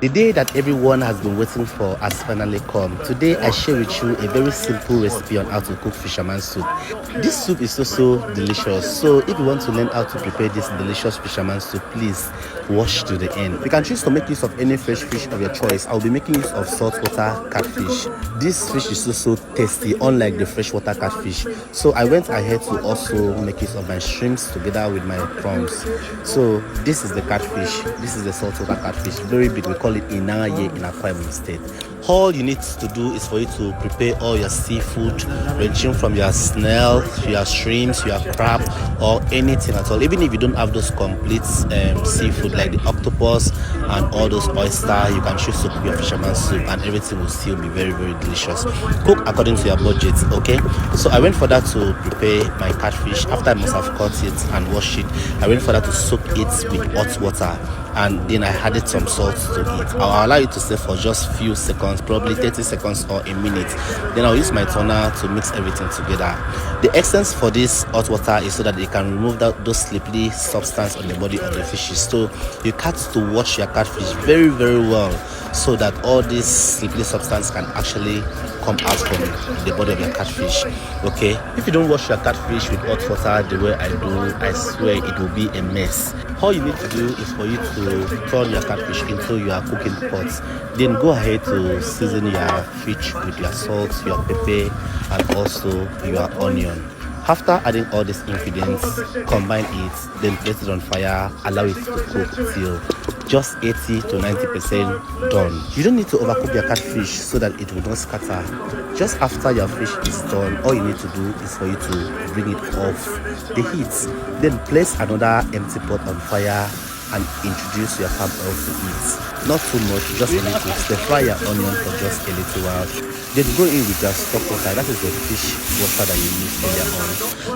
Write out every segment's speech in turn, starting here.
The day that everyone has been waiting for has finally come. Today I share with you a very simple recipe on how to cook fisherman soup. This soup is so delicious. So if you want to learn how to prepare this delicious fisherman soup, please watch to the end. You can choose to make use of any fresh fish of your choice. I'll be making use of saltwater catfish. This fish is so tasty, unlike the freshwater catfish. So I went ahead to also make use of my shrimps together with my prawns. So this is the catfish. This is the saltwater catfish. Very big. We call it Inaye in Akwa Ibom State. All you need to do is for you to prepare all your seafood, ranging from your snail, your shrimps, your crab, or anything at all. Even if you don't have those complete seafood like the octopus and all those oyster, you can choose to cook your fisherman soup and everything will still be very delicious. Cook according to your budget, okay? So I went for that to prepare my catfish. After I must have cut it and washed it, I went for that to soak it with hot water, and then I added some salt to it. I'll allow it to stay for just few seconds, probably 30 seconds or a minute. Then I'll use my toner to mix everything together. The essence for this hot water is so that it can remove those slippery substance on the body of the fishes. So you got to wash your catfish very well, so that all this slippery substance can actually come out from the body of your catfish. Okay, if you don't wash your catfish with hot water the way I do, I swear it will be a mess. All you need to do is for you to turn your catfish into your cooking pot. Then go ahead to season your fish with your salt, your pepper, and also your onion. After adding all these ingredients, combine it, then place it on fire, allow it to cook till just 80 to 90% done. You don't need to overcook your catfish so that it will not scatter. Just after your fish is done, all you need to do is for you to bring it off the heat. Then place another empty pot on fire and introduce your palm oil to it. Not too much, just a little. Stir fry your onion for just a little while. Then go in with your stock water. That is the fish water that you used earlier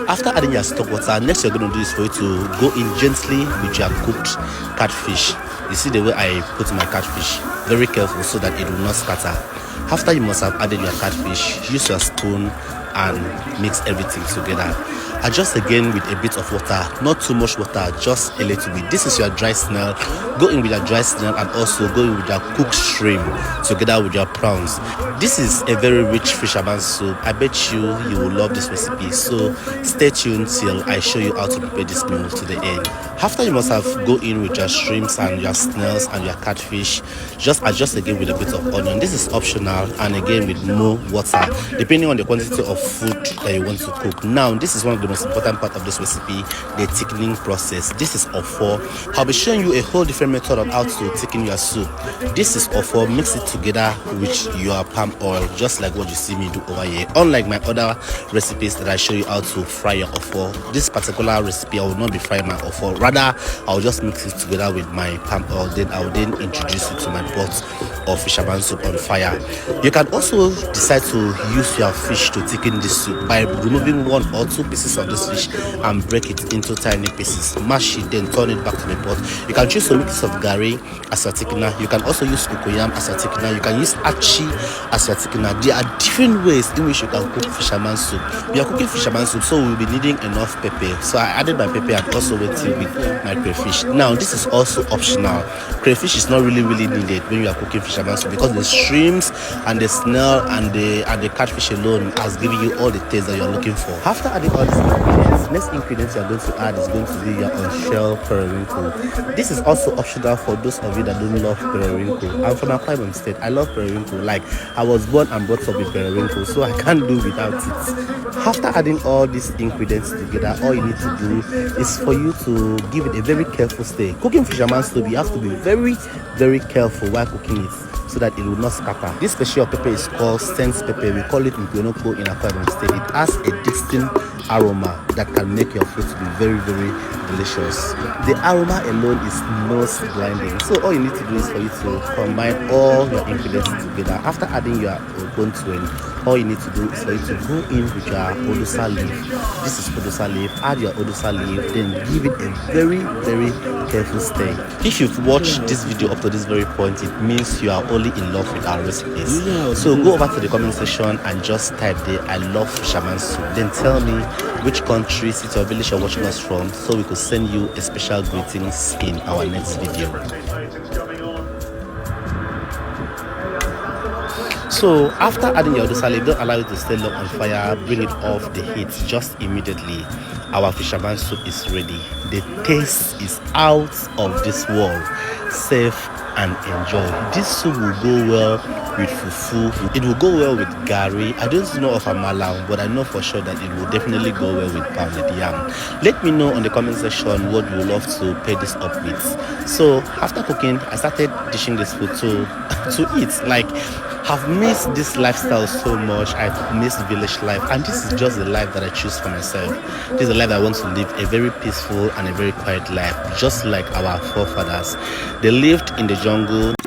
on. After adding your stock water, next you're going to do is for you to go in gently with your cooked catfish. You see the way I put my catfish, very careful so that it will not scatter. After you must have added your catfish, use your spoon and mix everything together. Adjust again with a bit of water, not too much water, just a little bit. This is your dry snail. Go in with your dry snail and also go in with your cooked shrimp together with your prawns. This is a very rich fisherman soup. I bet you will love this recipe, so stay tuned till I show you how to prepare this meal to the end. After you must have go in with your shrimps and your snails and your catfish, just adjust again with a bit of onion. This is optional, and again with more water depending on the quantity of food that you want to cook. Now this is one of the most important part of this recipe, the thickening process. This is ofo. I'll be showing you a whole different method of how to thicken your soup. This is ofo. Mix it together with your palm oil, just like what you see me do over here. Unlike my other recipes that I show you how to fry your ofo, this particular recipe I will not be frying my ofo. Rather, I'll just mix it together with my palm oil. Then I will then introduce it to my pot of fisherman soup on fire. You can also decide to use your fish to thicken this soup by removing 1 or 2 pieces of this fish and break it into tiny pieces. Mash it, then turn it back to the pot. You can choose to mix of gari as your thickener. You can also use cocoyam as your thickener. You can use achi as your thickener. There are different ways in which you can cook fisherman soup. We are cooking fisherman soup, so we'll be needing enough pepper. So I added my pepper and also waited with my crayfish. Now this is also optional. Crayfish is not really needed when you are cooking fisherman soup, because the shrimps and the snail and the catfish alone has given you all the taste that you're looking for. After adding all these ingredients, next ingredients you're going to add is going to be your unshelled periwinkle. This is also optional for those of you that don't love periwinkle. I'm from Akwa Ibom State. I love periwinkle. Like, I was born and brought up with periwinkle, so I can't do without it. After adding all these ingredients together, all you need to do is for you to give it a very careful stir. Cooking fisherman soup, you have to be very careful while cooking it, so that it will not scatter. This special pepper is called sense pepper. We call it Mpionoko in Akwa Ibom State. It has a distinct aroma that can make your food to be very delicious. The aroma alone is nose blinding. So all you need to do is for you to combine all your ingredients together. After adding your ogbontuwen, all you need to do is for you to go in with your odusa leaf. This is odusa leaf. Add your odusa leaf, then give it a very careful stir. If you've watched this video up to this very point, it means you are only in love with our recipes. So go over to the comment section and just type there, I love fisherman soup. Then tell me which country, city or village you're watching us from, so we could send you a special greetings in our next video. So after adding your odusa leaf, don't allow it to stay long on fire. Bring it off the heat just immediately. Our fisherman soup is ready. The taste is out of this world. Safe and enjoy. This soup will go well with fufu. It will go well with gari. I don't know of amala, but I know for sure that it will definitely go well with pounded yam. Let me know on the comment section what you would love to pair this up with. So after cooking, I started dishing this food to eat. Like, I've missed this lifestyle so much. I've missed village life, and this is just the life that I choose for myself. This is the life I want to live, a very peaceful and a very quiet life, just like our forefathers. They lived in the jungle.